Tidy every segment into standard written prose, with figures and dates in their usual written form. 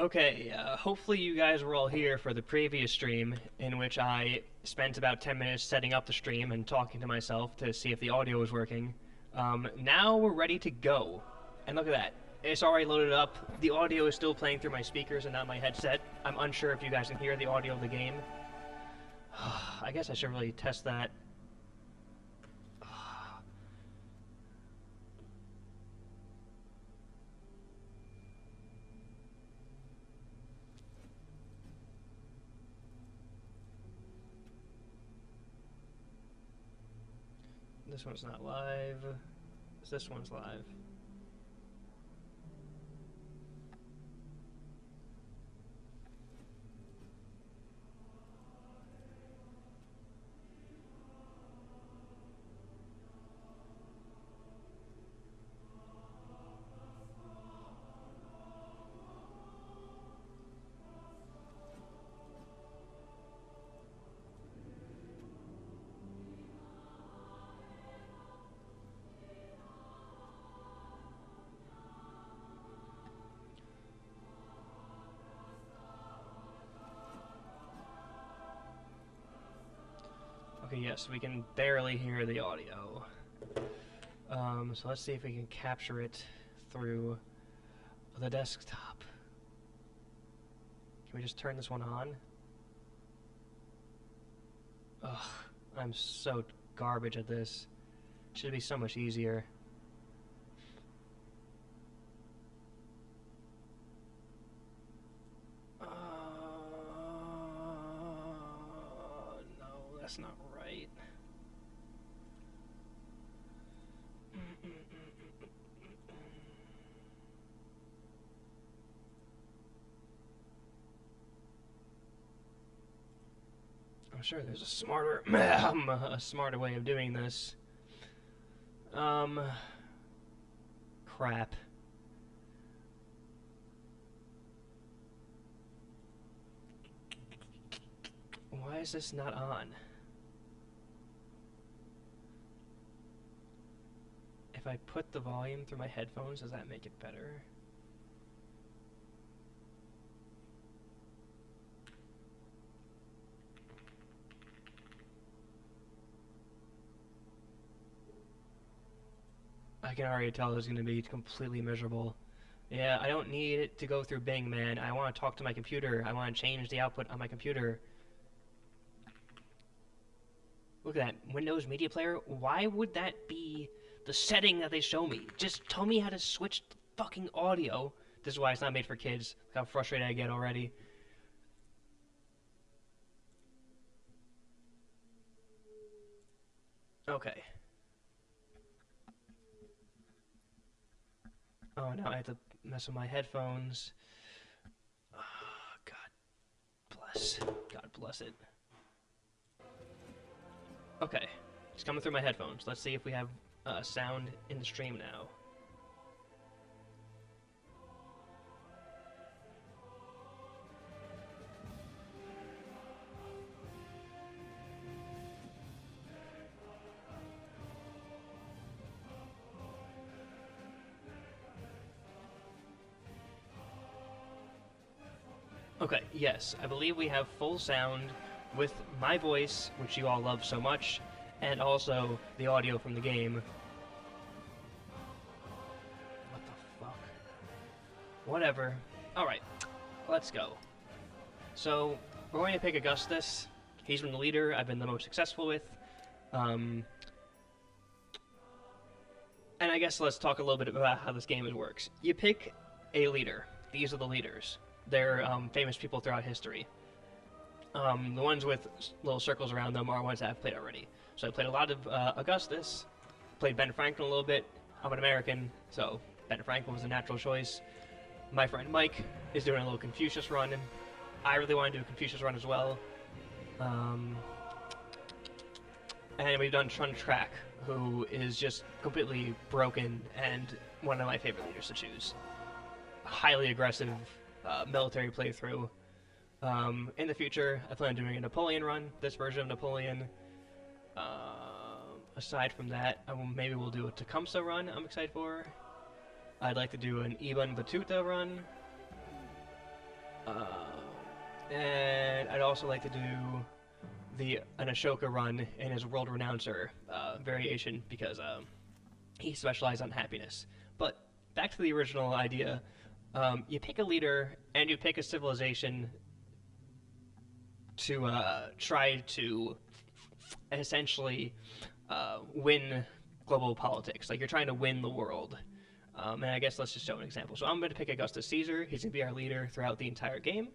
Okay, hopefully you guys were all here for the previous stream, in which I spent about 10 minutes setting up the stream and talking to myself to see if the audio was working. Now we're ready to go. And look at that. It's already loaded up. The audio is still playing through my speakers and not my headset. I'm unsure if you guys can hear the audio of the game. I guess I should really test that. This one's not live. This one's live. Okay, yes, we can barely hear the audio. So let's see if we can capture it through the desktop. Can we just turn this one on? Ugh, I'm so garbage at this. It should be so much easier. No, that's not right. I'm sure there's a smarter, a smarter way of doing this. Crap. Why is this not on? If I put the volume through my headphones, does that make it better? I can already tell it's going to be completely miserable. Yeah, I don't need it to go through Bing, man. I want to talk to my computer. I want to change the output on my computer. Look at that. Windows Media Player? Why would that be the setting that they show me? Just tell me how to switch the fucking audio. This is why it's not made for kids. Look how frustrated I get already. Okay. Oh, now I have to mess with my headphones. Oh, God bless. God bless it. Okay. It's coming through my headphones. Let's see if we have sound in the stream now. Okay, yes, I believe we have full sound with my voice, which you all love so much, and also the audio from the game. What the fuck? Whatever. Alright, let's go. So, we're going to pick Augustus. He's been the leader I've been the most successful with. And I guess let's talk a little bit about how this game works. You pick a leader. These are the leaders. They're famous people throughout history. The ones with little circles around them are ones that I've played already. So I played a lot of Augustus, played Ben Franklin a little bit. I'm an American, so Ben Franklin was a natural choice. My friend Mike is doing a little Confucius run. I really want to do a Confucius run as well. And we've done Chun Trak, who is just completely broken and one of my favorite leaders to choose. Highly aggressive military playthrough. In the future, I plan on doing a Napoleon run, this version of Napoleon. Aside from that, maybe we'll do a Tecumseh run I'm excited for. I'd like to do an Ibn Battuta run. And I'd also like to do an Ashoka run in his World Renouncer variation because he specialized on happiness. But back to the original idea, you pick a leader and you pick a civilization to try to essentially win global politics. Like, you're trying to win the world. And I guess let's just show an example. So I'm going to pick Augustus Caesar. He's going to be our leader throughout the entire game.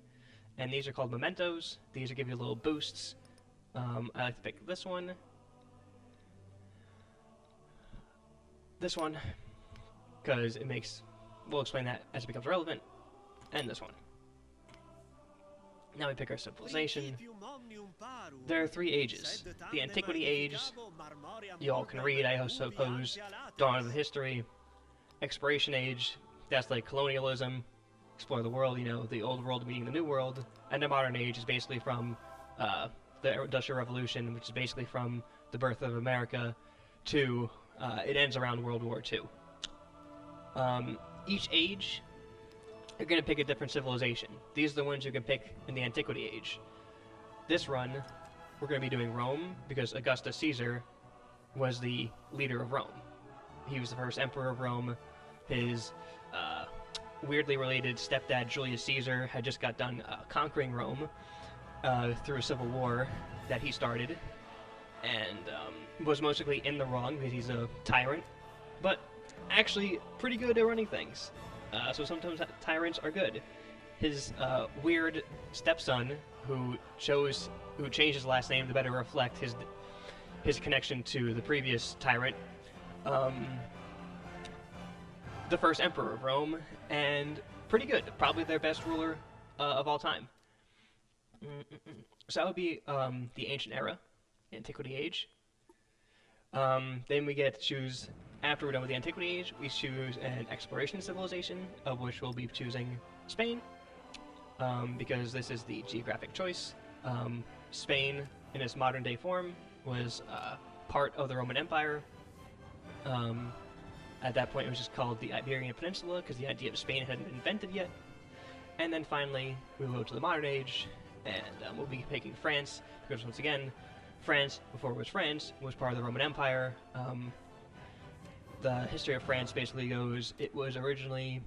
And these are called mementos. These will give you little boosts. I like to pick this one. This one, because it makes... We'll explain that as it becomes relevant. And this one. Now we pick our civilization. There are 3 ages. The Antiquity Age, you all can read, I suppose. Dawn of the History. Exploration Age, that's like colonialism. Explore the world, you know, the old world meeting the new world. And the Modern Age is basically from the Industrial Revolution, which is basically from the birth of America to it ends around World War II. Each age, you're going to pick a different civilization. These are the ones you can pick in the Antiquity Age. This run, we're going to be doing Rome, because Augustus Caesar was the leader of Rome. He was the first emperor of Rome. His weirdly related stepdad, Julius Caesar, had just got done conquering Rome through a civil war that he started, and was mostly in the wrong because he's a tyrant, but actually pretty good at running things. So sometimes tyrants are good. His weird stepson, who changed his last name to better reflect his connection to the previous tyrant, the first emperor of Rome, and pretty good. Probably their best ruler of all time. So that would be the Ancient Era, Antiquity Age. Then we get to choose, after we're done with the Antiquity Age, we choose an exploration civilization, of which we'll be choosing Spain, because this is the geographic choice. Spain, in its modern day form, was part of the Roman Empire. At that point, it was just called the Iberian Peninsula, because the idea of Spain hadn't been invented yet. And then finally, we will go to the Modern Age, and we'll be picking France, because once again, France, before it was France, was part of the Roman Empire. The history of France basically goes, it was originally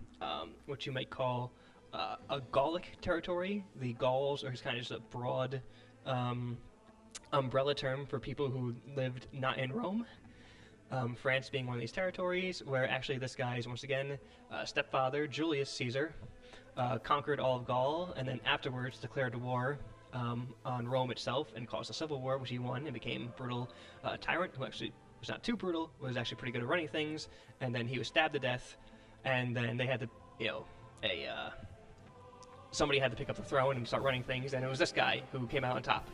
what you might call a Gallic territory. The Gauls are kind of just a broad umbrella term for people who lived not in Rome. France being one of these territories, where actually this guy's, once again, stepfather, Julius Caesar, conquered all of Gaul, and then afterwards declared war on Rome itself and caused a civil war, which he won and became a brutal tyrant who actually was not too brutal, was actually pretty good at running things, and then he was stabbed to death, and then they had to, somebody had to pick up the throne and start running things, and it was this guy who came out on top.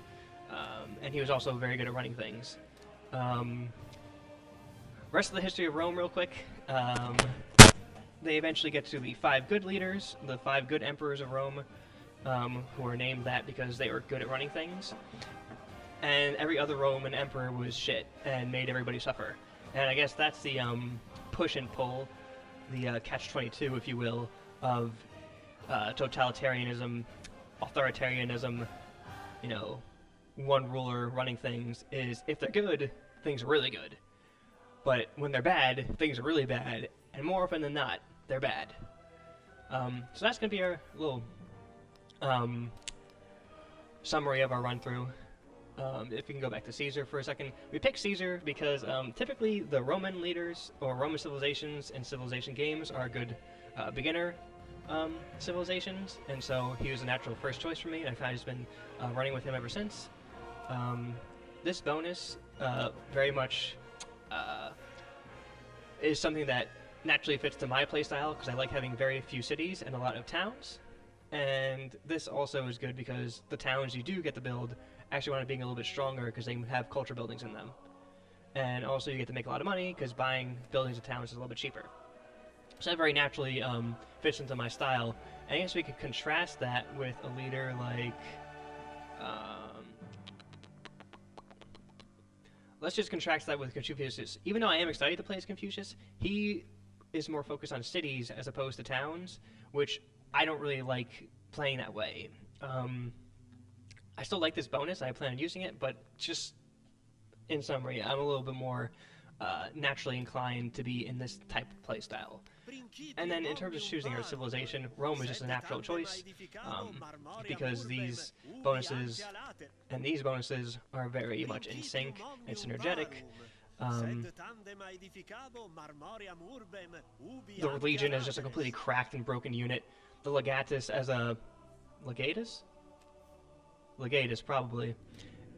And he was also very good at running things. Rest of the history of Rome real quick. They eventually get to the 5 good leaders, the 5 good emperors of Rome, who were named that because they were good at running things. And every other Roman emperor was shit and made everybody suffer. And I guess that's the push and pull, the catch-22, if you will, of totalitarianism, authoritarianism, one ruler running things, is if they're good, things are really good. But when they're bad, things are really bad, and more often than not, they're bad. So that's going to be our little summary of our run-through. If we can go back to Caesar for a second. We picked Caesar because typically the Roman leaders, or Roman civilizations and civilization games, are good beginner civilizations, and so he was a natural first choice for me, and I've kind of just been running with him ever since. This bonus very much is something that naturally fits to my playstyle, because I like having very few cities and a lot of towns. And this also is good because the towns you do get to build actually wind up being a little bit stronger because they have culture buildings in them. And also you get to make a lot of money because buying buildings of towns is a little bit cheaper. So that very naturally fits into my style. And I guess we could contrast that with a leader like... let's just contrast that with Confucius. Even though I am excited to play as Confucius, he is more focused on cities as opposed to towns, which I don't really like playing that way. I still like this bonus. I plan on using it, but just in summary, I'm a little bit more naturally inclined to be in this type of playstyle. And then in terms of choosing our civilization, Rome is just a natural choice, because these bonuses and these bonuses are very much in sync and synergetic. The Legion is just a completely cracked and broken unit. The Legatus as a... Legatus? Legatus, probably.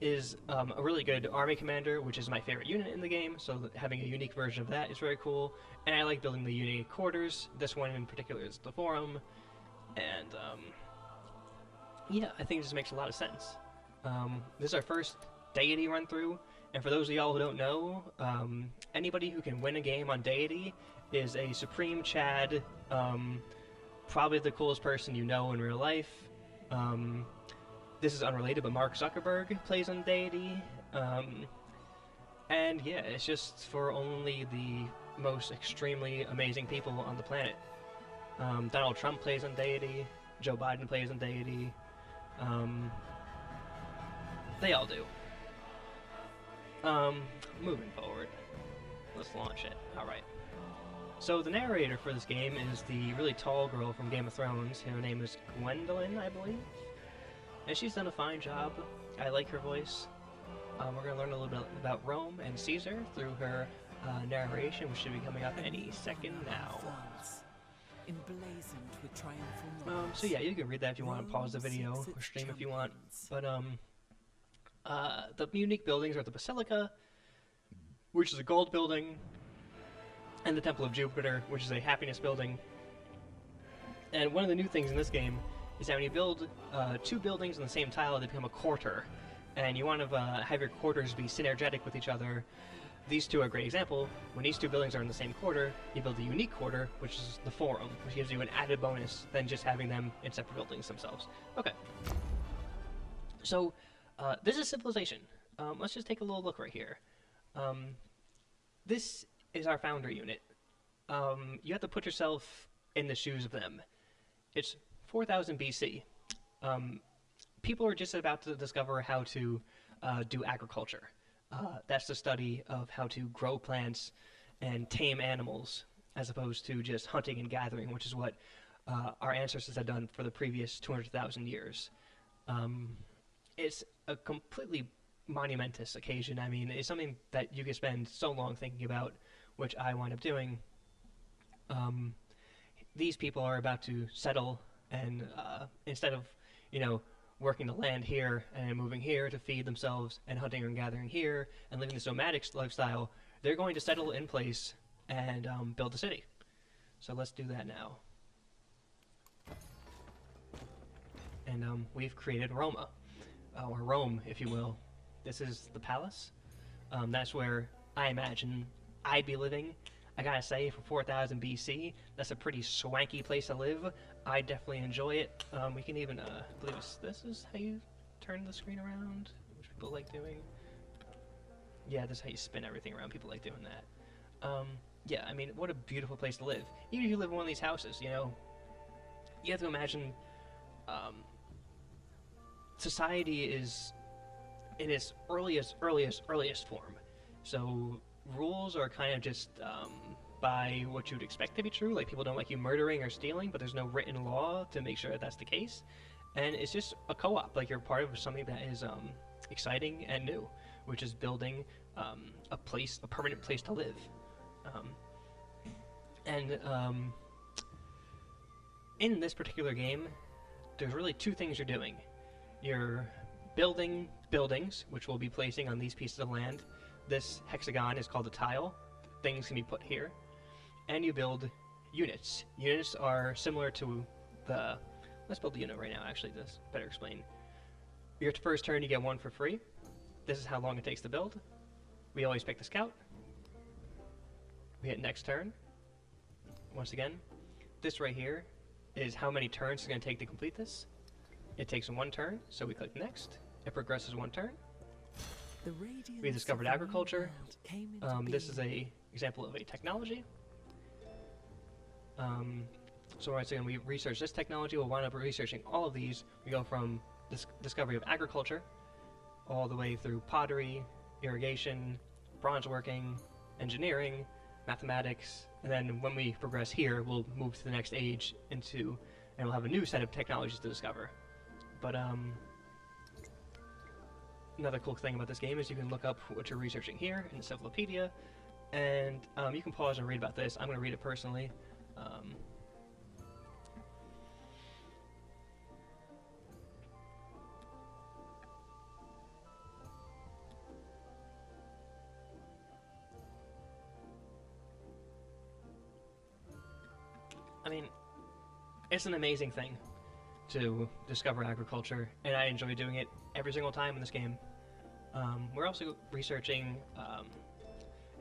Is a really good army commander, which is my favorite unit in the game, so having a unique version of that is very cool. And I like building the unique quarters. This one in particular is the Forum. And, yeah, I think it just makes a lot of sense. This is our first deity run-through, and for those of y'all who don't know, anybody who can win a game on deity is a Supreme Chad, probably the coolest person you know in real life. This is unrelated, but Mark Zuckerberg plays on deity. And yeah, it's just for only the most extremely amazing people on the planet. Donald Trump plays on deity. Joe Biden plays on deity. They all do. Moving forward. Let's launch it. Alright. So the narrator for this game is the really tall girl from Game of Thrones. Her name is Gwendolyn, I believe. And she's done a fine job. I like her voice. We're going to learn a little bit about Rome and Caesar through her narration, which should be coming up any second now. So yeah, you can read that if you want to pause the video or stream if you want. But the unique buildings are the Basilica, which is a gold building, and the Temple of Jupiter, which is a happiness building. And one of the new things in this game is that when you build two buildings on the same tile, they become a quarter. And you want to have your quarters be synergetic with each other. These two are a great example. When these two buildings are in the same quarter, you build a unique quarter, which is the Forum, which gives you an added bonus than just having them in separate buildings themselves. Okay. So, this is civilization. Let's just take a little look right here. This is our founder unit. You have to put yourself in the shoes of them. It's 4000 BC. People are just about to discover how to do agriculture. That's the study of how to grow plants and tame animals, as opposed to just hunting and gathering, which is what our ancestors had done for the previous 200,000 years. It's a completely monumentous occasion. I mean, it's something that you can spend so long thinking about, which I wind up doing. These people are about to settle, and instead of, you know, working the land here and moving here to feed themselves and hunting and gathering here and living this nomadic lifestyle, they're going to settle in place and build a city. So let's do that now. And we've created Roma, or Rome, if you will. This is the palace. That's where I imagine I'd be living. I gotta say, for 4000 BC, that's a pretty swanky place to live. I definitely enjoy it. We can even, I believe this is how you turn the screen around, which people like doing. Yeah, this is how you spin everything around. People like doing that. Yeah, I mean, what a beautiful place to live. Even if you live in one of these houses, you know, you have to imagine society is in its earliest form. So rules are kind of just by what you'd expect to be true. Like, people don't like you murdering or stealing, but there's no written law to make sure that that's the case. And it's just a co-op. Like, you're part of something that is exciting and new, which is building a permanent place to live. In this particular game, there's really two things you're doing. You're building buildings, which we'll be placing on these pieces of land. This hexagon is called a tile. Things can be put here. And you build units. Units are similar to the... Let's build the unit right now, actually. This better explain. Your first turn, you get one for free. This is how long it takes to build. We always pick the scout. We hit next turn. Once again, this right here is how many turns it's going to take to complete this. It takes one turn, so we click next. It progresses one turn. We discovered agriculture. This is an example of a technology. So once again, we research this technology, we'll wind up researching all of these. We go from this discovery of agriculture all the way through pottery, irrigation, bronze working, engineering, mathematics, and then when we progress here, we'll move to the next age and we'll have a new set of technologies to discover. But another cool thing about this game is you can look up what you're researching here in the encyclopedia, and you can pause and read about this. I'm going to read it personally. I mean, it's an amazing thing to discover agriculture, and I enjoy doing it every single time in this game. We're also researching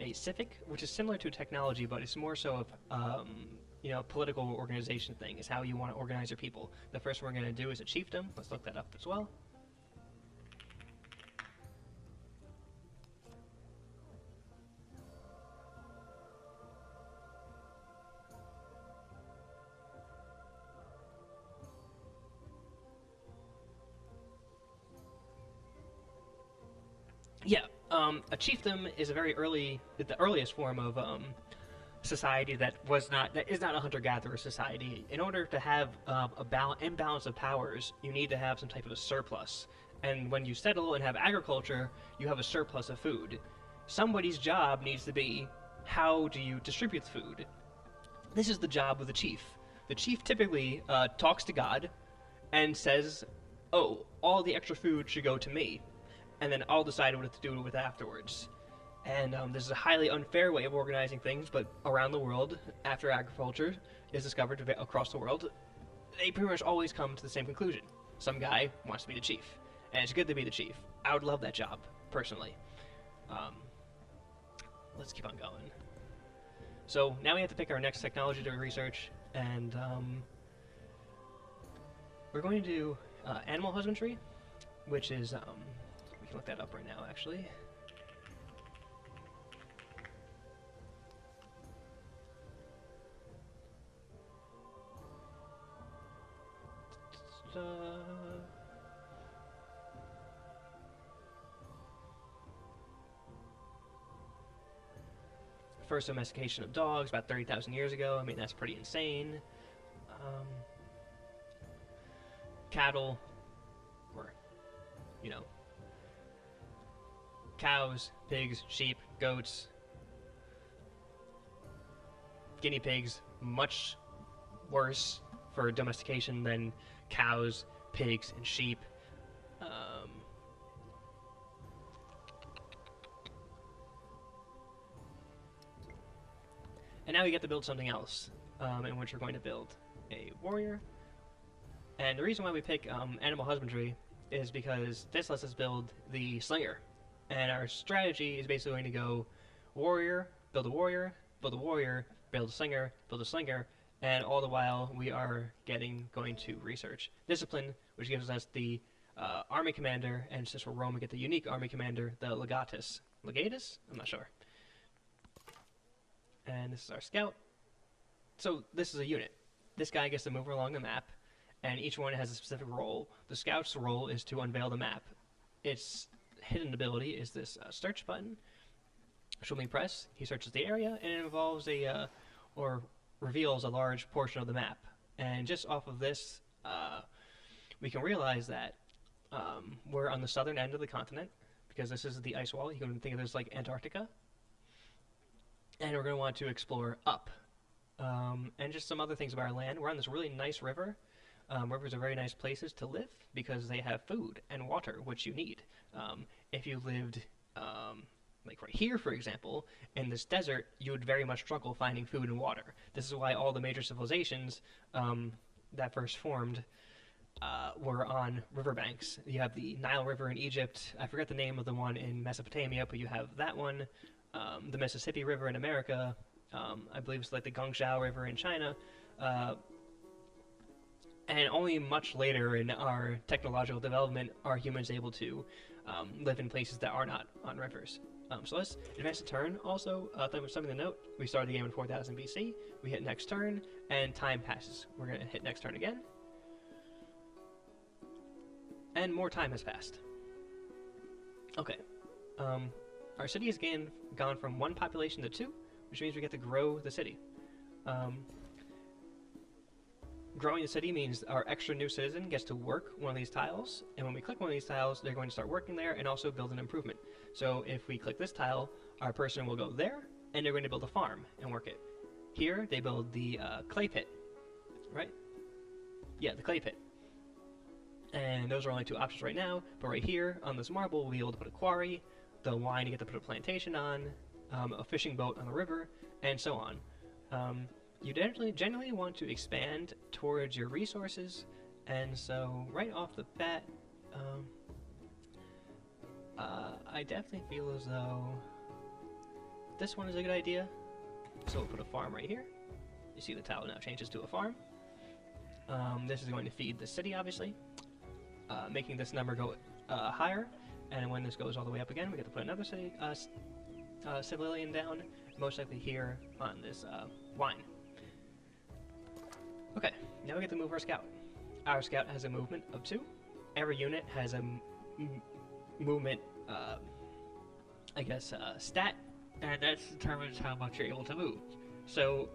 a civic, which is similar to technology, but it's more so of political organization thing. Is how you want to organize your people. The first one we're going to do is a chiefdom. Let's look that up as well. Yeah, a chiefdom is the earliest form of society that is not a hunter-gatherer society. In order to have imbalance of powers, you need to have some type of a surplus. And when you settle and have agriculture, you have a surplus of food. Somebody's job needs to be, how do you distribute the food? This is the job of the chief. The chief typically talks to God and says, "Oh, all the extra food should go to me," and then I'll decide what to do with it afterwards. And this is a highly unfair way of organizing things, but around the world, after agriculture is discovered across the world, they pretty much always come to the same conclusion. Some guy wants to be the chief, and it's good to be the chief. I would love that job, personally. Let's keep on going. So now we have to pick our next technology to research, and we're going to do animal husbandry, which is, we can look that up right now, actually. First domestication of dogs, about 30,000 years ago. I mean, that's pretty insane. Cattle, or, cows, pigs, sheep, goats, guinea pigs, much worse for domestication than cows, pigs, and sheep. And now we get to build something else, in which we're going to build a warrior. And the reason why we pick animal husbandry is because this lets us build the slinger. And our strategy is basically going to go warrior, build a warrior, build a warrior, build a slinger, and all the while we are going to research discipline, which gives us the army commander, and since we're Rome, we get the unique army commander, the legatus. Legatus? I'm not sure. And this is our scout. So this is a unit. This guy gets to move along the map, and each one has a specific role. The scout's role is to unveil the map. Its hidden ability is this search button, which when we press, he searches the area, and it involves or reveals a large portion of the map. And just off of this, we can realize that we're on the southern end of the continent, because this is the ice wall. You can think of this like Antarctica. And we're going to want to explore up. And just some other things about our land. We're on this really nice river. Rivers are very nice places to live because they have food and water, which you need. If you lived, like right here, for example, in this desert, you would very much struggle finding food and water. This is why all the major civilizations that first formed were on riverbanks. You have the Nile River in Egypt. I forget the name of the one in Mesopotamia, but you have that one. The Mississippi River in America, I believe it's like the Gongxiao River in China, and only much later in our technological development are humans able to live in places that are not on rivers. So let's advance the turn. Also, something to note, we started the game in 4000 BC, we hit next turn, and time passes. We're going to hit next turn again. And more time has passed. Okay. Our city has gone from 1 population to 2, which means we get to grow the city. Growing the city means our extra new citizen gets to work one of these tiles, and when we click one of these tiles, they're going to start working there and also build an improvement. So if we click this tile, our person will go there, and they're going to build a farm and work it. Here, they build the clay pit, right? Yeah, the clay pit. And those are only 2 options right now, but right here, on this marble, we'll be able to put a quarry, the wine you get to put a plantation on, a fishing boat on the river, and so on. You generally want to expand towards your resources, and so right off the bat, I definitely feel as though this one is a good idea. So we'll put a farm right here. You see the tile now changes to a farm. This is going to feed the city, obviously, making this number go higher, and when this goes all the way up again, we get to put another city, civilian down, most likely here on this wine. Okay, now we get to move our scout. Our scout has a movement of 2. Every unit has a movement, stat, and that determines how much you're able to move. So,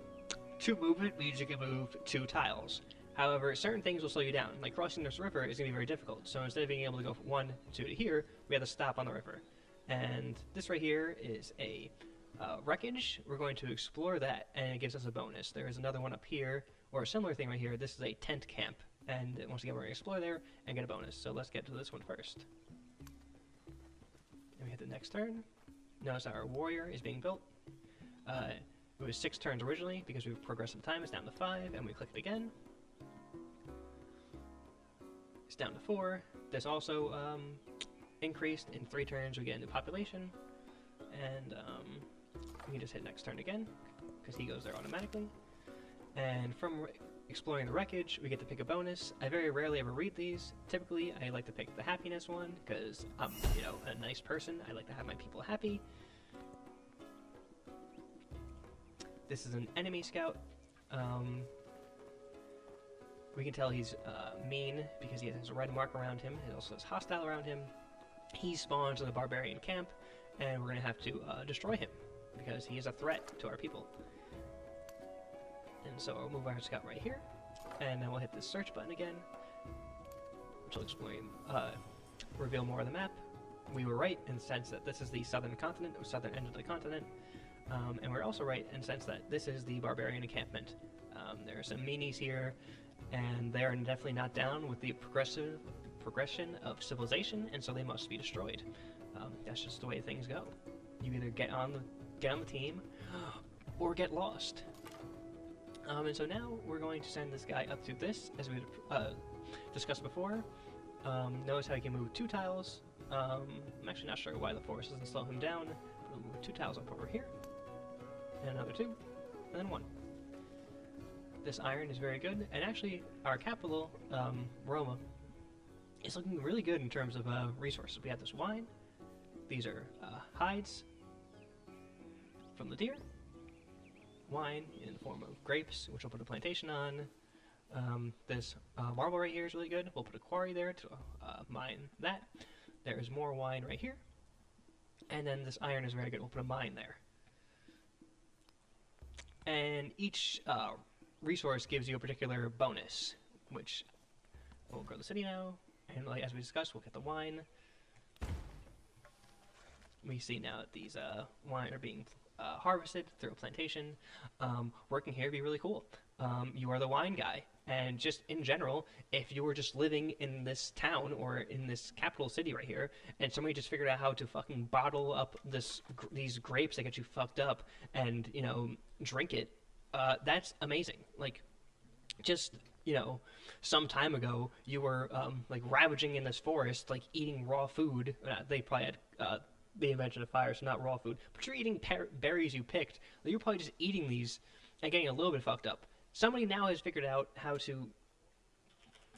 2 movement means you can move 2 tiles. However, certain things will slow you down. Like crossing this river is going to be very difficult. So instead of being able to go from 1 to here, we have to stop on the river. And this right here is a wreckage. We're going to explore that, and it gives us a bonus. There is another one up here, or a similar thing right here. This is a tent camp, and once again we're going to explore there and get a bonus. So let's get to this one first. And we hit the next turn. Notice our warrior is being built. It was 6 turns originally because we've progressed in time. It's down to 5, and we click it again. It's down to 4. This also increased in 3 turns. We get into population, and we can just hit next turn again because he goes there automatically. And from exploring the wreckage, we get to pick a bonus. I very rarely ever read these. Typically, I like to pick the happiness one because I'm, a nice person. I like to have my people happy. This is an enemy scout. We can tell he's mean because he has a red mark around him. It also says hostile around him. He spawns in the barbarian camp, and we're going to have to destroy him because he is a threat to our people. And so I'll move our scout right here, and then we'll hit this search button again, which will explain, reveal more of the map. We were right in the sense that this is the southern continent, or southern end of the continent, and we're also right in the sense that this is the barbarian encampment. There are some meanies here, and they're definitely not down with the progression of civilization, and so they must be destroyed. That's just the way things go. You either get on the team, or get lost. And so now we're going to send this guy up to this, as we discussed before. Notice how he can move 2 tiles. I'm actually not sure why the force doesn't slow him down. We'll move 2 tiles up over here, and another 2, and then 1. This iron is very good, and actually our capital, Roma, is looking really good in terms of resources. We have this wine. These are hides from the deer. Wine in the form of grapes, which we'll put a plantation on. This marble right here is really good. We'll put a quarry there to mine that. There is more wine right here. And then this iron is very good. We'll put a mine there. And each resource gives you a particular bonus, which we'll grow the city now. And as we discussed, we'll get the wine. We see now that these wine are being harvested through a plantation. Working here would be really cool. You are the wine guy, and just in general, if you were just living in this town or in this capital city right here, and somebody just figured out how to fucking bottle up these grapes that get you fucked up and drink it, that's amazing. Like, just some time ago, you were like ravaging in this forest, like eating raw food. They probably had the invention of fire, so not raw food, but you're eating berries you picked. You're probably just eating these and getting a little bit fucked up. Somebody now has figured out how to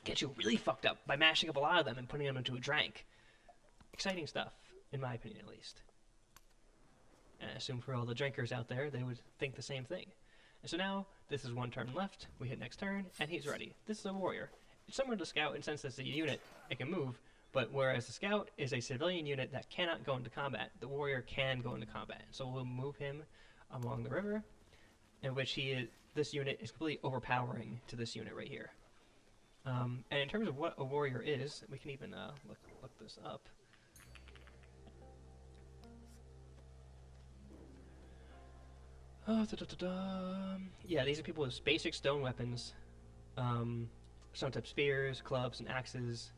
get you really fucked up by mashing up a lot of them and putting them into a drink. exciting stuff, in my opinion at least. And I assume for all the drinkers out there, they would think the same thing. And so now, this is one turn left, we hit next turn, and he's ready. This is a warrior. It's similar to the scout, and since it's a unit, it can move, but whereas the scout is a civilian unit that cannot go into combat, the warrior can go into combat. So we'll move him along the river, in which this unit is completely overpowering to this unit right here. And in terms of what a warrior is, we can even look this up. Yeah, these are people with basic stone weapons, some type of spears, clubs, and axes.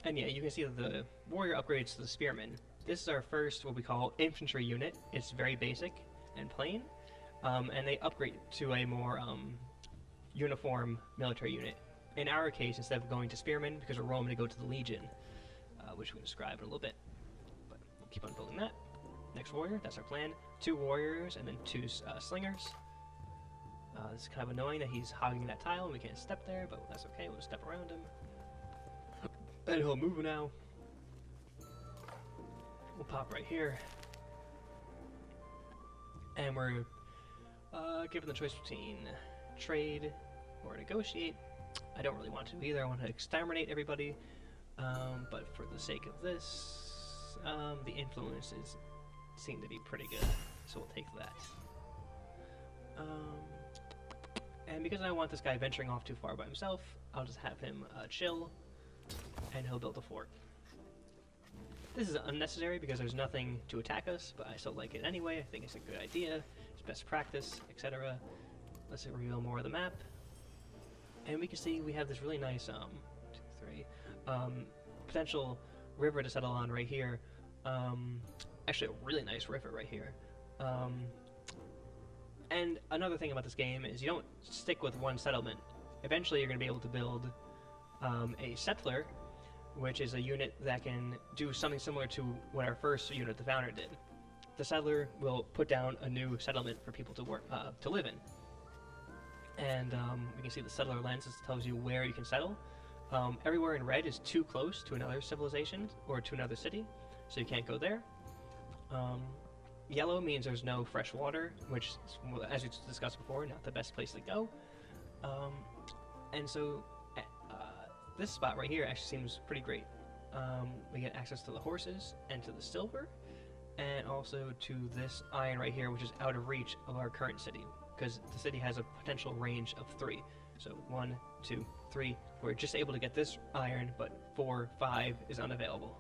And yeah, you can see that the warrior upgrades to the spearman. This is our first, what we call, infantry unit. It's very basic and plain, and they upgrade to a more uniform military unit. In our case, instead of going to spearmen, because we're rolling to go to the legion, which we'll describe in a little bit. But we'll keep on building that. Next warrior, that's our plan. 2 warriors and then 2 slingers. This is kind of annoying that he's hogging that tile and we can't step there, but that's okay, we'll step around him. And he'll move now. We'll pop right here. And we're given the choice between trade or negotiate. I don't really want to either. I want to exterminate everybody. But for the sake of this, the influences seem to be pretty good. So we'll take that. And because I don't want this guy venturing off too far by himself, I'll just have him chill. And he'll build a fort. This is unnecessary because there's nothing to attack us, but I still like it anyway. I think it's a good idea. It's best practice, etc. Let's reveal more of the map. And we can see we have this really nice, potential river to settle on right here. Actually, a really nice river right here. And another thing about this game is you don't stick with one settlement. Eventually, you're going to be able to build a settler, which is a unit that can do something similar to what our first unit, the founder, did. The settler will put down a new settlement for people to work, to live in. And we can see the settler lens. This tells you where you can settle. Everywhere in red is too close to another civilization or to another city, so you can't go there. Yellow means there's no fresh water, which, as we discussed before, not the best place to go. And so this spot right here actually seems pretty great. We get access to the horses and to the silver, and also to this iron right here, which is out of reach of our current city, because the city has a potential range of 3. So 1, 2, 3. We're just able to get this iron, but 4, 5 is unavailable.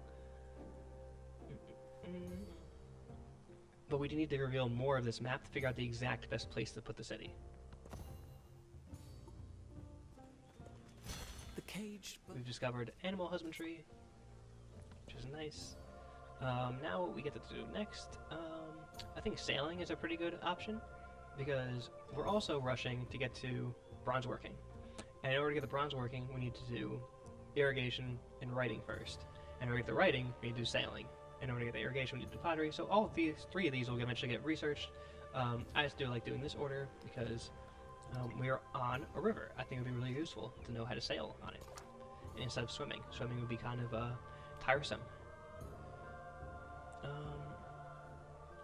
But we do need to reveal more of this map to figure out the exact best place to put the city. We've discovered animal husbandry, which is nice. Now what we get to do next, I think sailing is a pretty good option, because we're also rushing to get to bronze working. And in order to get the bronze working, we need to do irrigation and writing first. And in order to get the writing, we need to do sailing. In order to get the irrigation, we need to do pottery. So all of these, 3 of these will eventually get researched. I just do like doing this order because we are on a river. I think it would be really useful to know how to sail on it instead of swimming. Swimming would be kind of tiresome.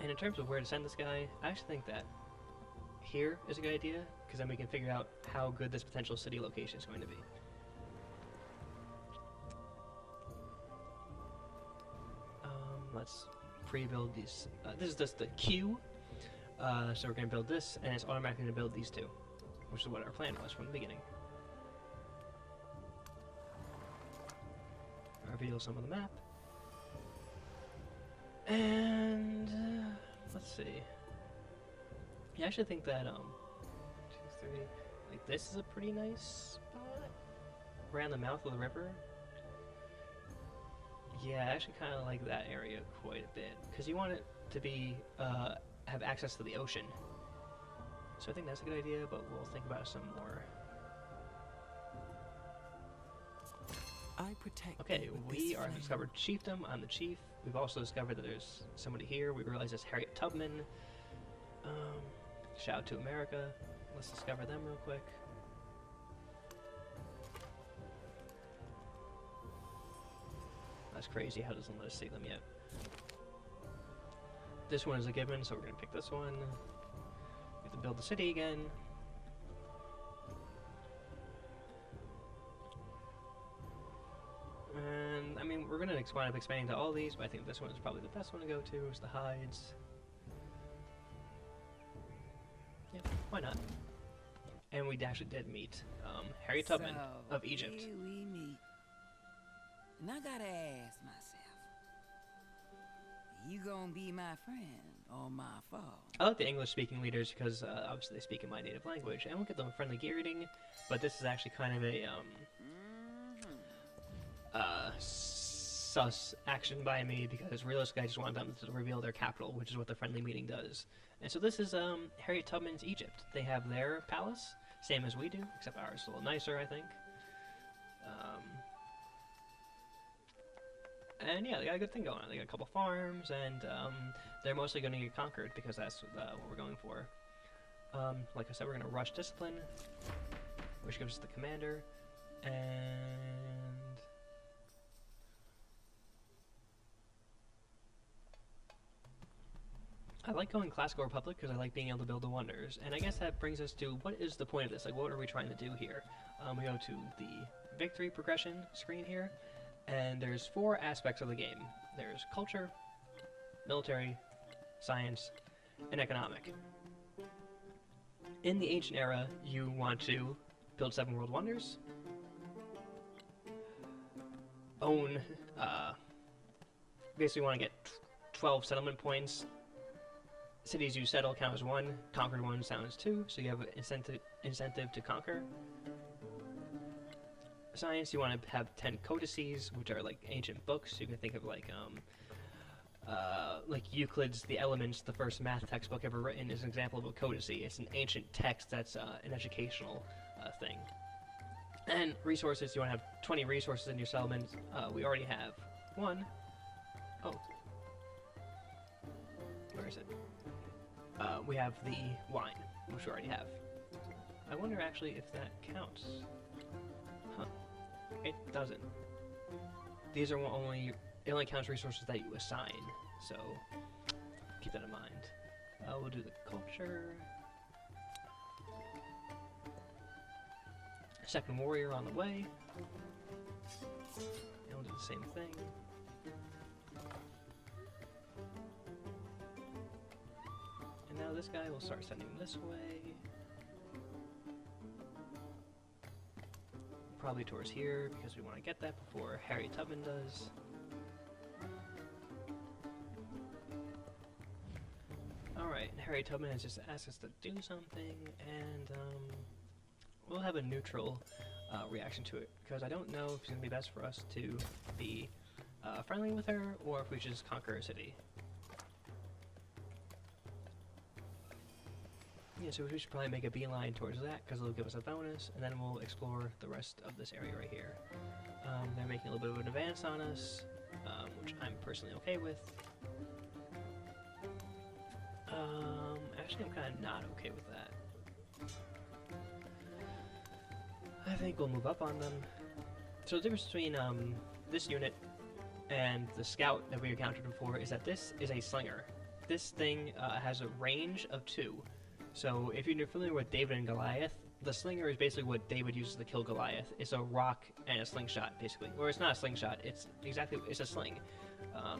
And in terms of where to send this guy, I actually think that here is a good idea, because then we can figure out how good this potential city location is going to be. Let's pre-build these. This is just the queue, so we're going to build this, and it's automatically going to build these 2, which is what our plan was from the beginning. Reveal some of the map. And let's see. Yeah, I actually think that 2, 3, like this is a pretty nice spot around the mouth of the river. Yeah, I actually kind of like that area quite a bit because you want it to be have access to the ocean. So I think that's a good idea, but we'll think about it some more. Okay, we are discovered chiefdom. I'm the chief. We've also discovered that there's somebody here. We realize it's Harriet Tubman. Shout out to America. Let's discover them real quick. That's crazy how it doesn't let us see them yet. This one is a given, so we're going to pick this one. We have to build the city again. And, I mean, we're going to wind up expanding to all these, but I think this one is probably the best one to go to, is the hides. Yeah, why not? And we actually did meet Harriet Tubman of Egypt. Here we meet. And I gotta ask myself, you gonna be my friend or my foe? I like the English-speaking leaders because obviously they speak in my native language. I won't get them a friendly gear reading, but this is actually kind of a sus action by me because realistically I just want them to reveal their capital, which is what the friendly meeting does. And so this is Harriet Tubman's Egypt. They have their palace, same as we do, except ours is a little nicer, I think. And yeah, they got a good thing going on. They got a couple farms, and they're mostly going to get conquered because that's what we're going for. Like I said, we're going to rush discipline, which gives us the commander, and I like going Classical Republic because I like being able to build the wonders. And I guess that brings us to what is the point of this? Like, what are we trying to do here? We go to the victory progression screen here. And there's 4 aspects of the game. There's culture, military, science, and economic. In the ancient era, you want to build 7 world wonders, own, basically want to get 12 settlement points. Cities you settle count as 1, conquered 1 count as 2, so you have an incentive to conquer. Science, you want to have 10 codices, which are like ancient books. You can think of like Euclid's The Elements, the first math textbook ever written, is an example of a codice. It's an ancient text that's an educational thing. And resources, you want to have 20 resources in your settlement. We already have 1. Oh. Where is it? We have the wine, which we already have. I wonder actually if that counts. Huh. It doesn't. These are only, it only counts resources that you assign, so keep that in mind. We'll do the culture. Second warrior on the way. And we'll do the same thing. And now this guy will start sending this way. Probably towards here, because we want to get that before Harriet Tubman does. Alright, Harriet Tubman has just asked us to do something, and we'll have a neutral reaction to it, because I don't know if it's going to be best for us to be friendly with her, or if we should just conquer a city. Yeah, so we should probably make a beeline towards that, because it'll give us a bonus, and then we'll explore the rest of this area right here. They're making a little bit of an advance on us, which I'm personally okay with. Actually, I'm kind of not okay with that. I think we'll move up on them. So the difference between this unit and the scout that we encountered before is that this is a slinger. This thing has a range of 2. So if you're familiar with David and Goliath, the slinger is basically what David uses to kill Goliath. It's a rock and a slingshot, basically. Or it's not a slingshot, it's a sling.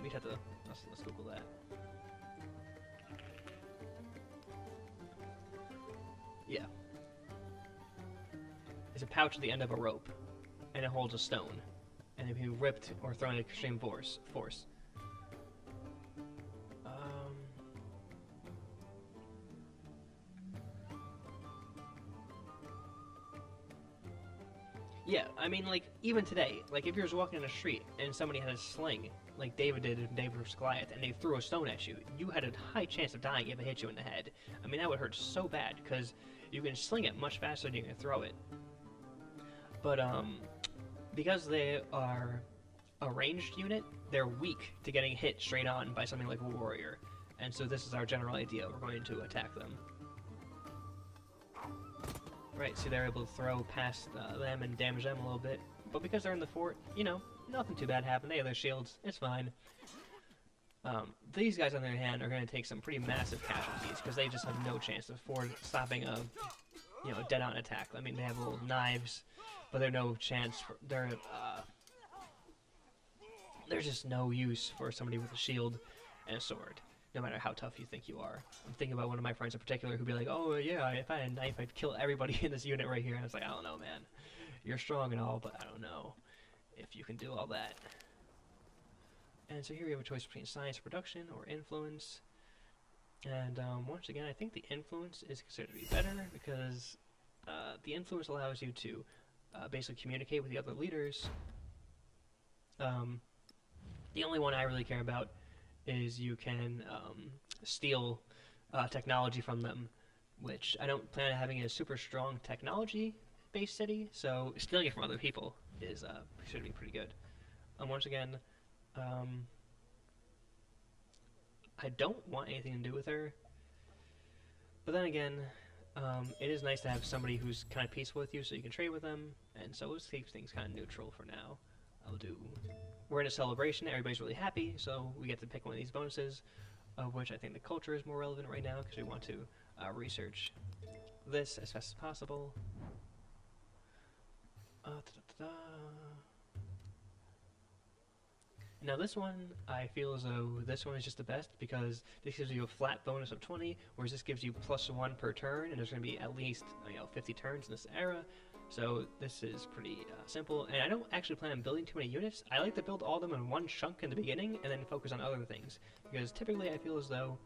You'd have to, let's Google that. Yeah. It's a pouch at the end of a rope, and it holds a stone. And it can be ripped or thrown at extreme force. Yeah, I mean, like, even today, like, if you're just walking in the street and somebody had a sling, like David did in David vs. Goliath, and they threw a stone at you, you had a high chance of dying if it hit you in the head. I mean, that would hurt so bad, because you can sling it much faster than you can throw it. But, because they are a ranged unit, they're weak to getting hit straight on by something like a warrior. And so this is our general idea. We're going to attack them. Right, so they're able to throw past them and damage them a little bit. But because they're in the fort, you know, nothing too bad happened. They have their shields. It's fine. These guys, on the other hand, are going to take some pretty massive casualties because they just have no chance of stopping a, you know, dead-on attack. I mean, they have little knives, but they're no chance. There's just no use for somebody with a shield and a sword, no matter how tough you think you are. I'm thinking about one of my friends in particular who'd be like, "Oh yeah, if I had a knife, I'd kill everybody in this unit right here." And I was like, "I don't know, man. You're strong and all, but I don't know if you can do all that." And so here we have a choice between science production or influence. And once again, I think the influence is considered to be better because the influence allows you to basically communicate with the other leaders. The only one I really care about is you can steal technology from them, which I don't plan on having a super strong technology-based city, so stealing it from other people is should be pretty good. Once again, I don't want anything to do with her, but then again, it is nice to have somebody who's kind of peaceful with you so you can trade with them, and so let's keep things kind of neutral for now. We're in a celebration, everybody's really happy, so we get to pick one of these bonuses, of which I think the culture is more relevant right now because we want to research this as fast as possible. Now this one, I feel as though this one is just the best because this gives you a flat bonus of 20, whereas this gives you +1 per turn, and there's going to be at least 50 turns in this era. So this is pretty simple, and I don't actually plan on building too many units. I like to build all of them in one chunk in the beginning and then focus on other things, because typically I feel as though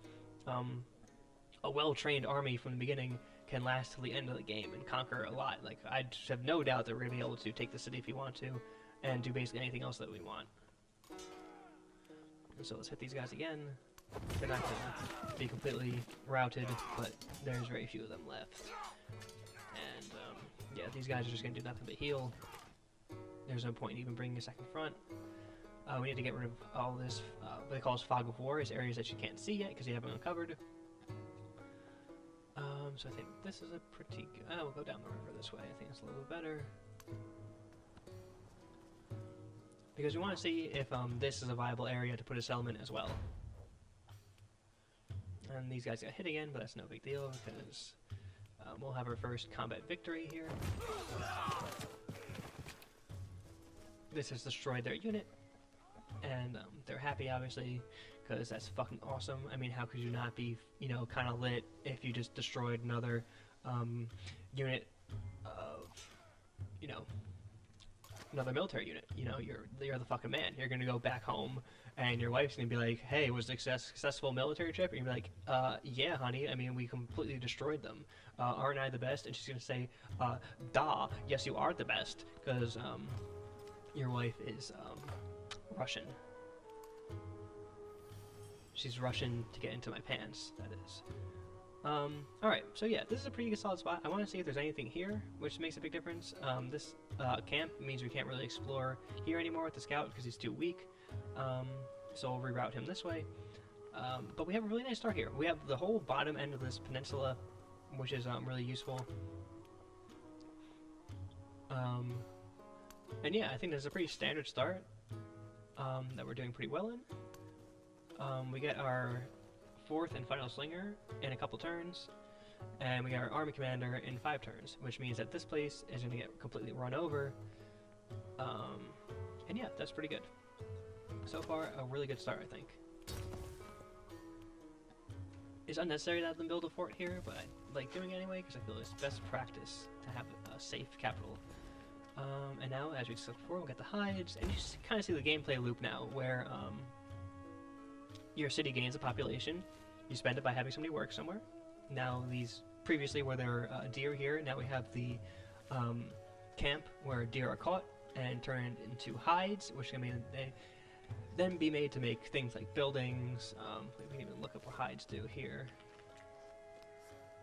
a well-trained army from the beginning can last till the end of the game and conquer a lot. Like, I just have no doubt that we're going to be able to take the city if we want to, and do basically anything else that we want. And so let's hit these guys again. They're not going to be completely routed, but there's very few of them left. And yeah, these guys are just going to do nothing but heal. There's no point in even bringing a second front. We need to get rid of all this, what they call fog of war, is areas that you can't see yet because you haven't uncovered. So I think this is a pretty good... we'll go down the river this way. I think it's a little bit better. Because we want to see if this is a viable area to put a settlement as well. And these guys got hit again, but that's no big deal because we'll have our first combat victory here. This has destroyed their unit, and they're happy, obviously, because that's fucking awesome. I mean, how could you not be, you know, kind of lit if you just destroyed another unit of, you know, another military unit? You know, you're the fucking man. You're gonna go back home, and your wife's gonna be like, "Hey, was it a successful military trip?" And you're like, "Yeah, honey. I mean, we completely destroyed them. Aren't I the best?" And she's gonna say, "Duh. Yes, you are the best, because your wife is Russian. She's Russian to get into my pants, that is." Alright, so yeah, this is a pretty good solid spot. I want to see if there's anything here, which makes a big difference. This camp means we can't really explore here anymore with the scout because he's too weak. So we'll reroute him this way. But we have a really nice start here. We have the whole bottom end of this peninsula, which is really useful. And yeah, I think this is a pretty standard start that we're doing pretty well in. We get our 4th and final slinger in a couple turns, and we got our army commander in 5 turns, which means that this place is going to get completely run over. And yeah, that's pretty good. So far, a really good start, I think. It's unnecessary to have them build a fort here, but I like doing it anyway because I feel it's best practice to have a safe capital. And now, as we discussed before, we'll get the hides, and you just kind of see the gameplay loop now, where your city gains a population, you spend it by having somebody work somewhere. Now these previously were there deer here, now we have the camp where deer are caught and turned into hides, which can then be made to make things like buildings. We can even look up what hides do here.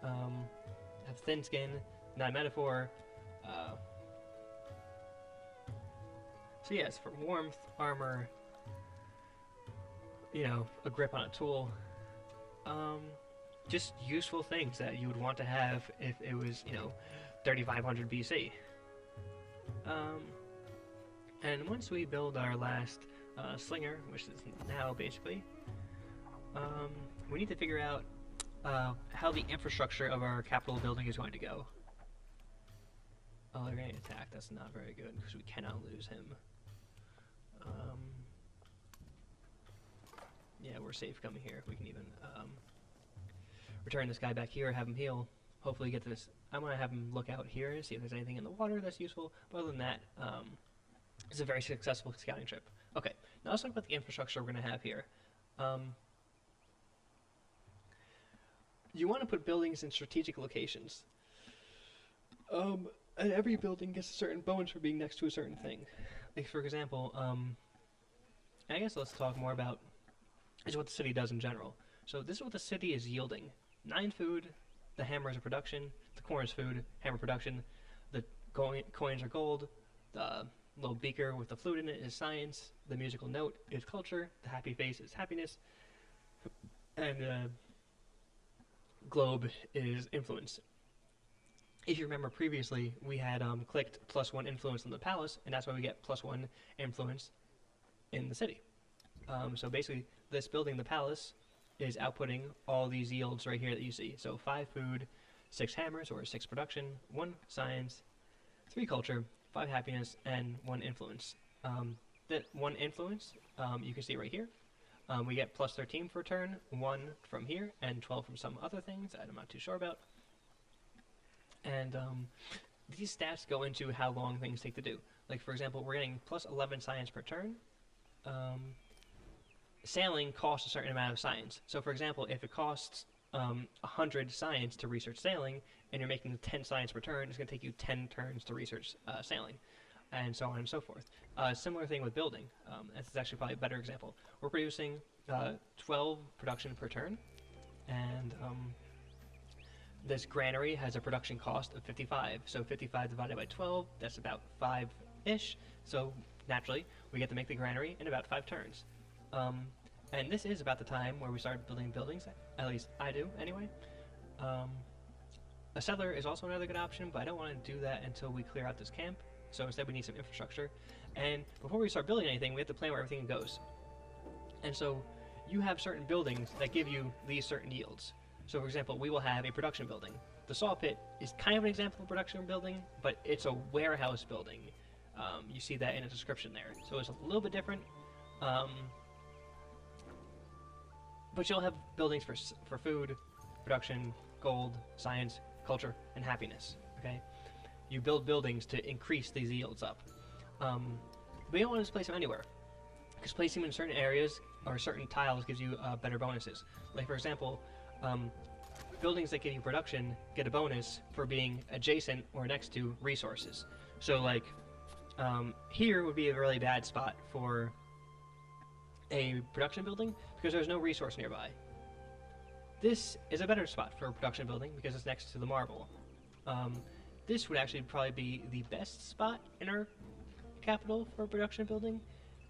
Have thin skin, not a metaphor. So yes, for warmth, armor, you know, a grip on a tool, just useful things that you would want to have if it was, you know, 3500 BC. Um, and once we build our last slinger, which is now basically, we need to figure out how the infrastructure of our capital building is going to go. Oh, they're going to attack. That's not very good because we cannot lose him. Yeah, we're safe coming here. We can even return this guy back here, have him heal. Hopefully get this. I'm going to have him look out here and see if there's anything in the water that's useful. But other than that, it's a very successful scouting trip. Okay, now let's talk about the infrastructure we're going to have here. You want to put buildings in strategic locations. And every building gets a certain bonus for being next to a certain thing. Like, for example, I guess let's talk more about is what the city does in general. So this is what the city is yielding. 9 food, the hammers are production, the corn is food, hammer production, the coins are gold, the little beaker with the flute in it is science, the musical note is culture, the happy face is happiness, and globe is influence. If you remember previously, we had clicked +1 influence in the palace, and that's why we get +1 influence in the city. So basically, this building, the palace, is outputting all these yields right here that you see. So 5 food, 6 hammers, or 6 production, 1 science, 3 culture, 5 happiness, and 1 influence. That 1 influence, you can see right here. We get +13 per turn, 1 from here, and 12 from some other things that I'm not too sure about. And these stats go into how long things take to do. Like, for example, we're getting +11 science per turn. Sailing costs a certain amount of science. So, for example, if it costs 100 science to research sailing, and you're making 10 science per turn, it's going to take you 10 turns to research sailing, and so on and so forth. Similar thing with building. This is actually probably a better example. We're producing 12 production per turn, and this granary has a production cost of 55. So 55 divided by 12, that's about 5-ish. So naturally, we get to make the granary in about 5 turns. And this is about the time where we start building buildings, at least I do anyway. A settler is also another good option, but I don't want to do that until we clear out this camp. So instead we need some infrastructure. And before we start building anything, we have to plan where everything goes. And so you have certain buildings that give you these certain yields. So for example, we will have a production building. The saw pit is kind of an example of a production building, but it's a warehouse building. You see that in the description there. So it's a little bit different. But you'll have buildings for food, production, gold, science, culture, and happiness. Okay, you build buildings to increase these yields up. But you don't want to just place them anywhere, because placing them in certain areas or certain tiles gives you better bonuses. Like, for example, buildings that give you production get a bonus for being adjacent or next to resources. So like here would be a really bad spot for a production building because there's no resource nearby. This is a better spot for a production building because it's next to the marble. This would actually probably be the best spot in our capital for a production building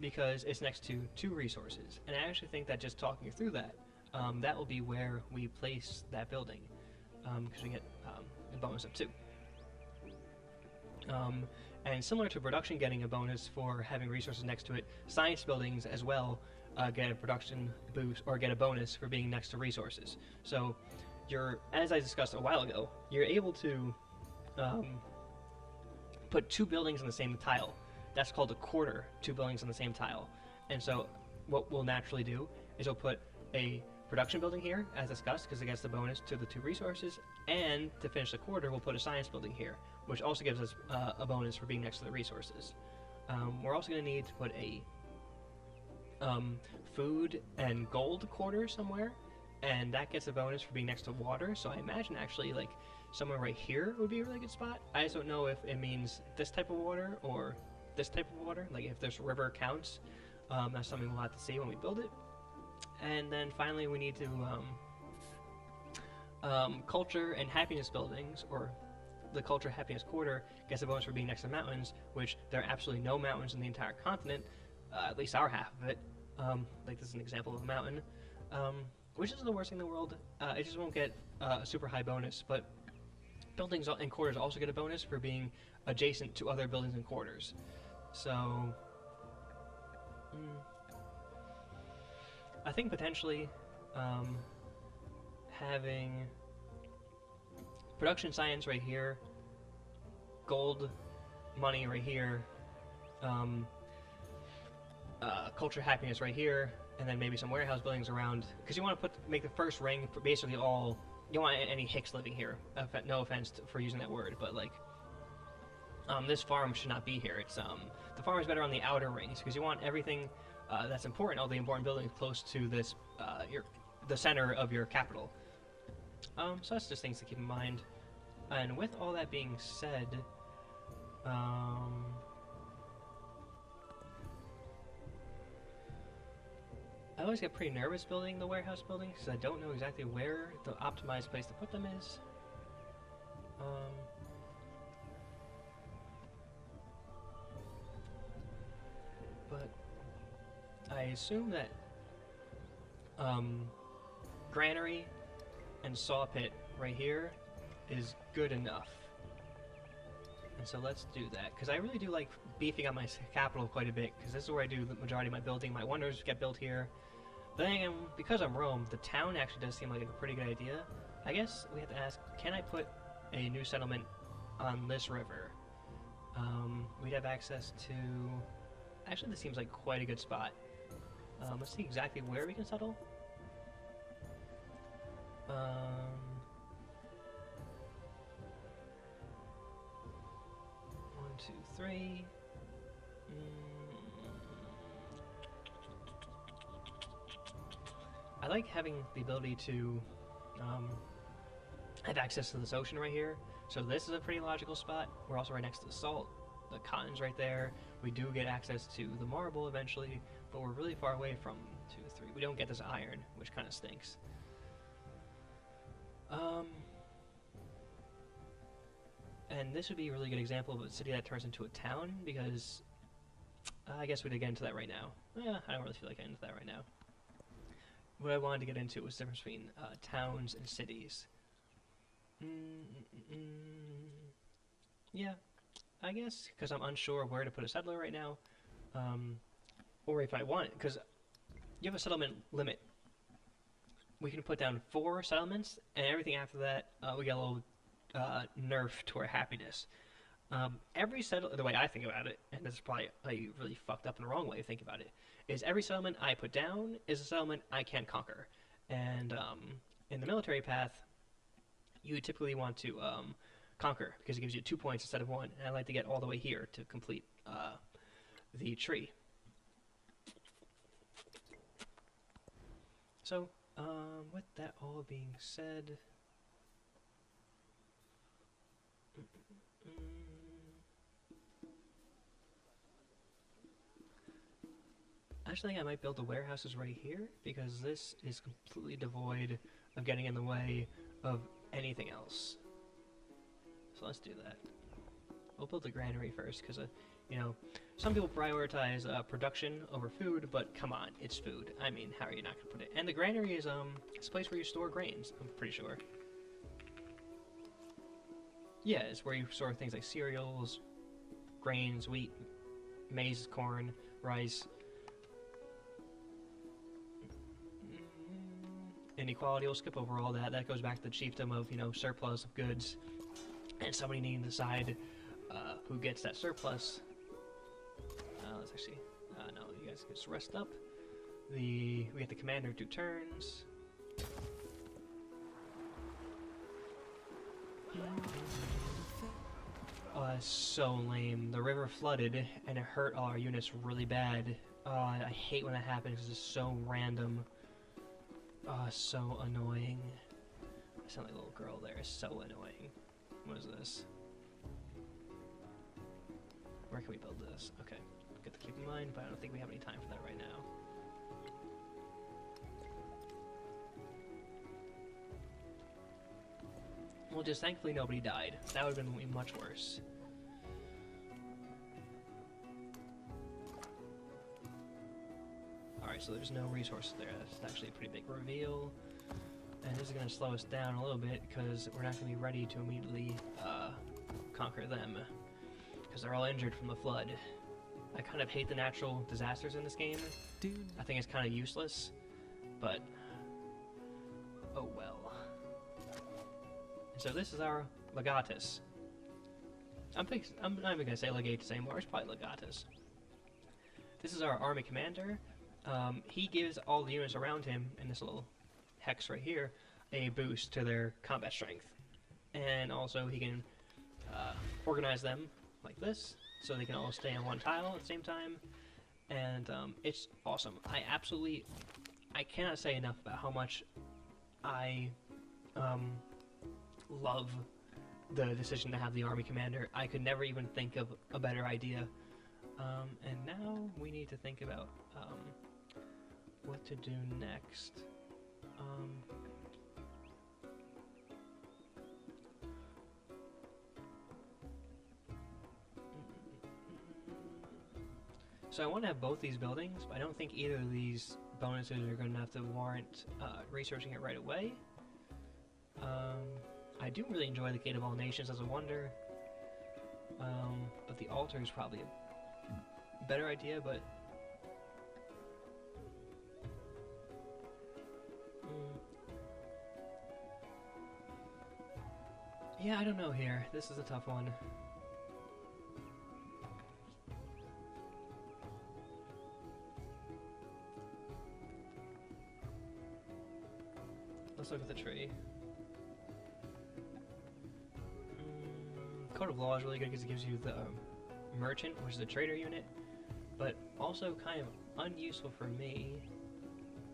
because it's next to 2 resources. And I actually think that just talking you through that, that will be where we place that building because we get a bonus of 2. And similar to production getting a bonus for having resources next to it, science buildings as well get a production boost or get a bonus for being next to resources. So as I discussed a while ago, you're able to put 2 buildings in the same tile. That's called a quarter, 2 buildings on the same tile. And so what we'll naturally do is we'll put a production building here, as discussed, because it gets the bonus to the 2 resources, and to finish the quarter, we'll put a science building here, which also gives us a bonus for being next to the resources. We're also going to need to put a food and gold quarter somewhere, and that gets a bonus for being next to water, so I imagine actually like somewhere right here would be a really good spot. I just don't know if it means this type of water or this type of water, like if this river counts. That's something we'll have to see when we build it. And then finally we need to culture and happiness buildings, or the culture happiness quarter gets a bonus for being next to mountains, which there are absolutely no mountains in the entire continent, at least our half of it. Like this is an example of a mountain, which isn't the worst thing in the world. It just won't get a super high bonus, but Buildings and quarters also get a bonus for being adjacent to other buildings and quarters. So, I think potentially having production science right here, gold, money right here, culture happiness right here, and then maybe some warehouse buildings around, because you want to make the first ring basically all. You don't want any Hicks living here. No offense for using that word, but like, this farm should not be here. It's the farm is better on the outer rings because you want everything that's important, all the important buildings close to this the center of your capital. So that's just things to keep in mind. And with all that being said, I always get pretty nervous building the warehouse buildings because I don't know exactly where the optimized place to put them is. But I assume that granary and saw pit right here is good enough. And so let's do that, because I really do like beefing up my capital quite a bit, because this is where I do the majority of my building. My wonders get built here. But then again, because I'm Rome, the town actually does seem like a pretty good idea. I guess we have to ask, can I put a new settlement on this river? We'd have access to... Actually, this seems like quite a good spot. Let's see exactly where we can settle. 1, 2, 3. I like having the ability to have access to this ocean right here. So this is a pretty logical spot. We're also right next to the salt. The cotton's right there. We do get access to the marble eventually, but we're really far away from 2, 3. We don't get this iron, which kind of stinks. And this would be a really good example of a city that turns into a town, because I guess we'd get into that right now. I don't really feel like getting into that right now. What I wanted to get into was the difference between towns and cities. Yeah, I guess, because I'm unsure where to put a settler right now, or if I want it, because you have a settlement limit. We can put down 4 settlements, and everything after that, we get a little nerf to our happiness. Every settlement, the way I think about it, and this is probably a really fucked up and wrong way to think about it, is every settlement I put down is a settlement I can conquer. And in the military path, you typically want to conquer, because it gives you 2 points instead of 1, and I like to get all the way here to complete the tree. So, with that all being said, I actually think I might build the warehouses right here, because this is completely devoid of getting in the way of anything else. So let's do that. We'll build the granary first, because, you know, some people prioritize production over food, but come on, it's food. I mean, how are you not going to put it? And the granary is it's a place where you store grains, I'm pretty sure. Yeah, it's where you store things like cereals, grains, wheat, maize, corn, rice. Inequality, we'll skip over all that. That goes back to the chiefdom of, you know, surplus of goods. And somebody needing to decide who gets that surplus. Let's actually... no, you guys can just rest up. We get the commander 2 turns. Oh, that's so lame. The river flooded, and it hurt all our units really bad. I hate when that happens, because it's so random. Oh, so annoying. I sound like a little girl there. It's so annoying. What is this? Where can we build this? Okay, good to keep in mind, but I don't think we have any time for that right now. Well, just thankfully nobody died. That would have been much worse. Alright, so there's no resources there. That's actually a pretty big reveal. And this is going to slow us down a little bit because we're not going to be ready to immediately conquer them because they're all injured from the flood. I kind of hate the natural disasters in this game. Dude. I think it's kind of useless, but oh well. And so this is our legatus. I'm not even going to say legatus anymore, it's probably legatus. This is our army commander. He gives all the units around him in this little hex right here a boost to their combat strength. And also he can organize them like this, so they can all stay on one tile at the same time. And it's awesome. I cannot say enough about how much I love the decision to have the army commander. I could never even think of a better idea. And now we need to think about what to do next. So I want to have both these buildings, but I don't think either of these bonuses are going to have to warrant researching it right away. I do really enjoy the Gate of All Nations as a wonder, but the altar is probably a better idea, but yeah, I don't know here. This is a tough one. Let's look at the tree. Code of Law is really good because it gives you the merchant, which is a trader unit, but also kind of unuseful for me.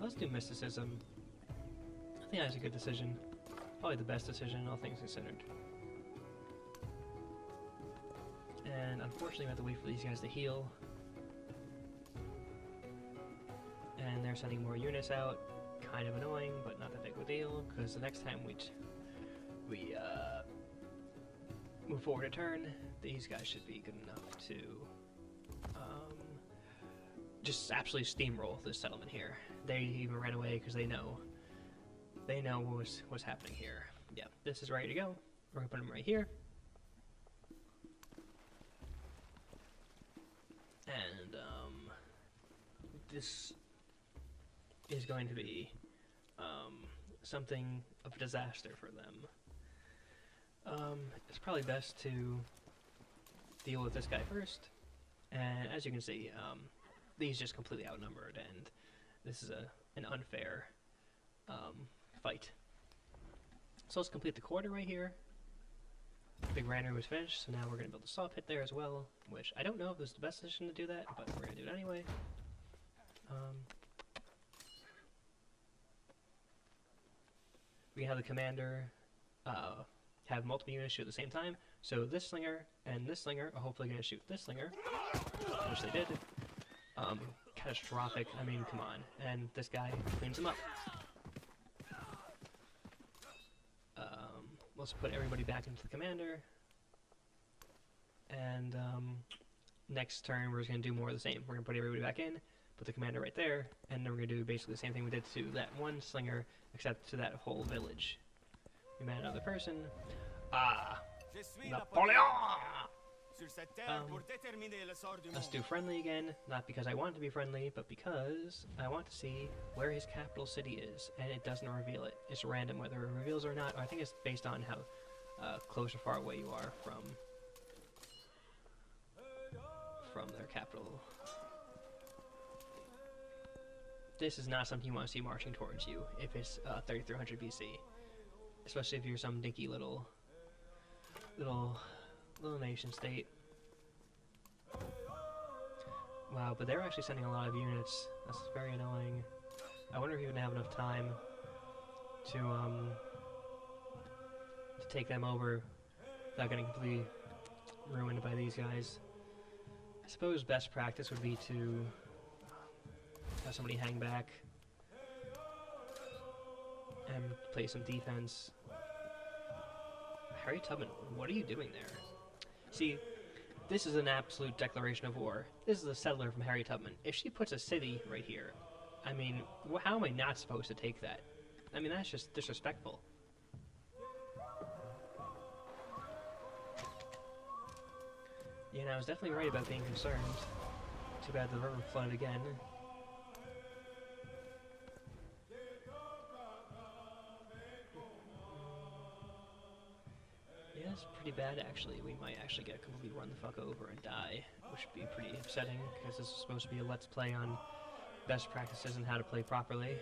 Let's do mysticism. I think that's a good decision. Probably the best decision, all things considered. And unfortunately we have to wait for these guys to heal. And they're sending more units out. Kind of annoying, but not that big of a deal, because the next time we move forward a turn, these guys should be good enough to just absolutely steamroll this settlement here. They even ran away because they know what's happening here. Yeah, this is ready to go. We're gonna put them right here. And this is going to be something of a disaster for them. It's probably best to deal with this guy first, and as you can see, these just completely outnumbered, and this is an unfair fight. So let's complete the quarter right here. Big granary was finished, so now we're going to build a saw pit there as well, which I don't know if this is the best decision to do that, but we're going to do it anyway. We can have the commander have multiple units shoot at the same time. So this slinger and this slinger are hopefully going to shoot this slinger, which they did. Catastrophic. I mean, come on. And this guy cleans him up. Let's put everybody back into the commander. And next turn we're just going to do more of the same. We're going to put everybody back in, put the commander right there, and then we're going to do basically the same thing we did to that one slinger, except to that whole village. We met another person. Ah! Napoleon! Let's do friendly again, not because I want to be friendly, but because I want to see where his capital city is, and it doesn't reveal it. It's random whether it reveals or not. I think it's based on how close or far away you are from their capital. This is not something you want to see marching towards you if it's 3300 BC, especially if you're some dinky little nation state. Wow, but they're actually sending a lot of units. That's very annoying. I wonder if you even have enough time to take them over without getting completely ruined by these guys. I suppose best practice would be to have somebody hang back and play some defense. Harry Tubman, what are you doing there? See, this is an absolute declaration of war. This is a settler from Harry Tubman. If she puts a city right here, I mean, how am I not supposed to take that? I mean, that's just disrespectful. Yeah, and I was definitely right about being concerned. Too bad the river flooded again. Yeah, it's pretty bad actually. We might actually get completely run the fuck over and die, which would be pretty upsetting, because this is supposed to be a let's play on best practices and how to play properly.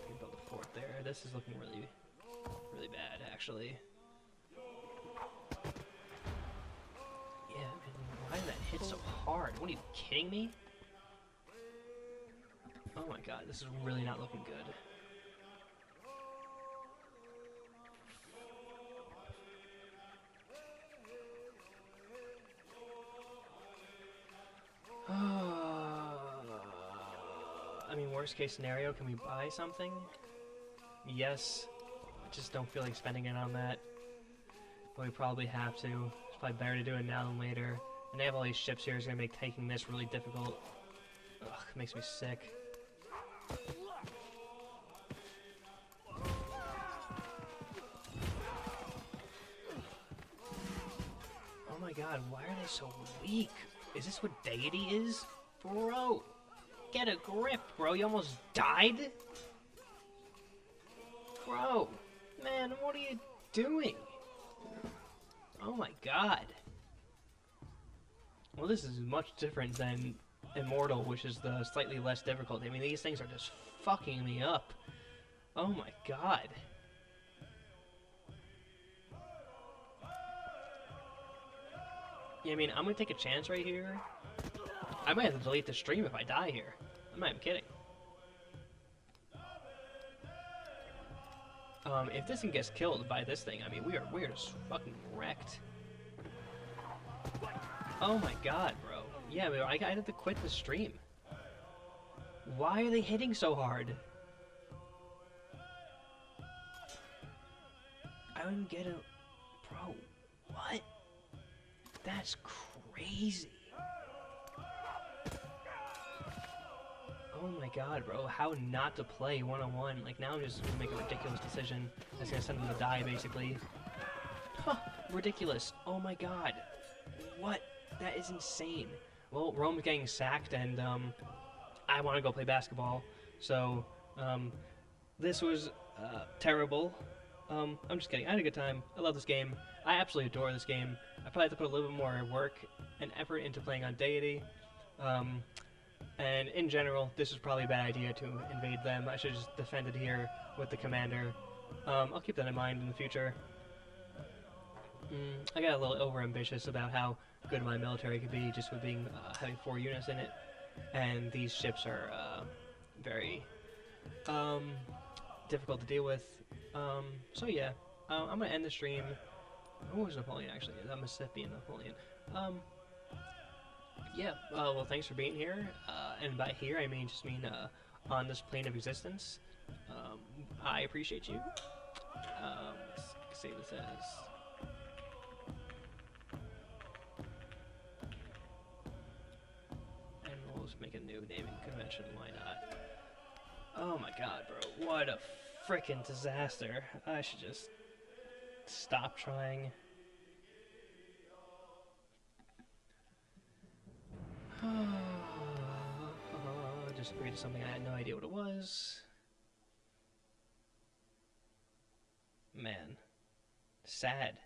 We build a fort there. This is looking really, really bad actually. Yeah, man, why did that hit so hard? What, are you kidding me? Oh my god, this is really not looking good. I mean, worst case scenario, can we buy something? Yes. I just don't feel like spending it on that. But we probably have to. It's probably better to do it now than later. And they have all these ships here, it's gonna make taking this really difficult. Ugh, it makes me sick. Oh my god, why are they so weak? Is this what deity is? Bro! Get a grip, bro. You almost died? Bro! Man, what are you doing? Oh my god. Well, this is much different than Immortal, which is the slightly less difficult. I mean, these things are just fucking me up. Oh my god. Yeah, I mean, I'm gonna take a chance right here. I might have to delete the stream if I die here. I'm not even kidding. If this thing gets killed by this thing, I mean, we're just fucking wrecked. Oh my god, bro. Yeah, I had to quit the stream. Why are they hitting so hard? I don't even get it. Bro, what? That's crazy. Oh my god, bro. How not to play one-on-one. Like, now I'm just gonna make a ridiculous decision that's gonna send them to die, basically. Huh, ridiculous. Oh my god. What? That is insane. Well, Rome's getting sacked, and, I want to go play basketball. So, this was, terrible. I'm just kidding. I had a good time. I love this game. I absolutely adore this game. I probably have to put a little bit more work and effort into playing on deity. And in general, this is probably a bad idea to invade them. I should just defend it here with the commander. I'll keep that in mind in the future. I got a little overambitious about how good my military could be just with being having 4 units in it, and these ships are very difficult to deal with. So yeah, I'm gonna end the stream. Who was Napoleon actually? I'm Mississippian Napoleon. Yeah, well, thanks for being here. And by here, I mean on this plane of existence. I appreciate you. Let's say this as. And we'll just make a new naming convention, why not? Oh my god, bro. What a frickin' disaster. I should just stop trying. Just agreed to something I had no idea what it was. Man. Sad.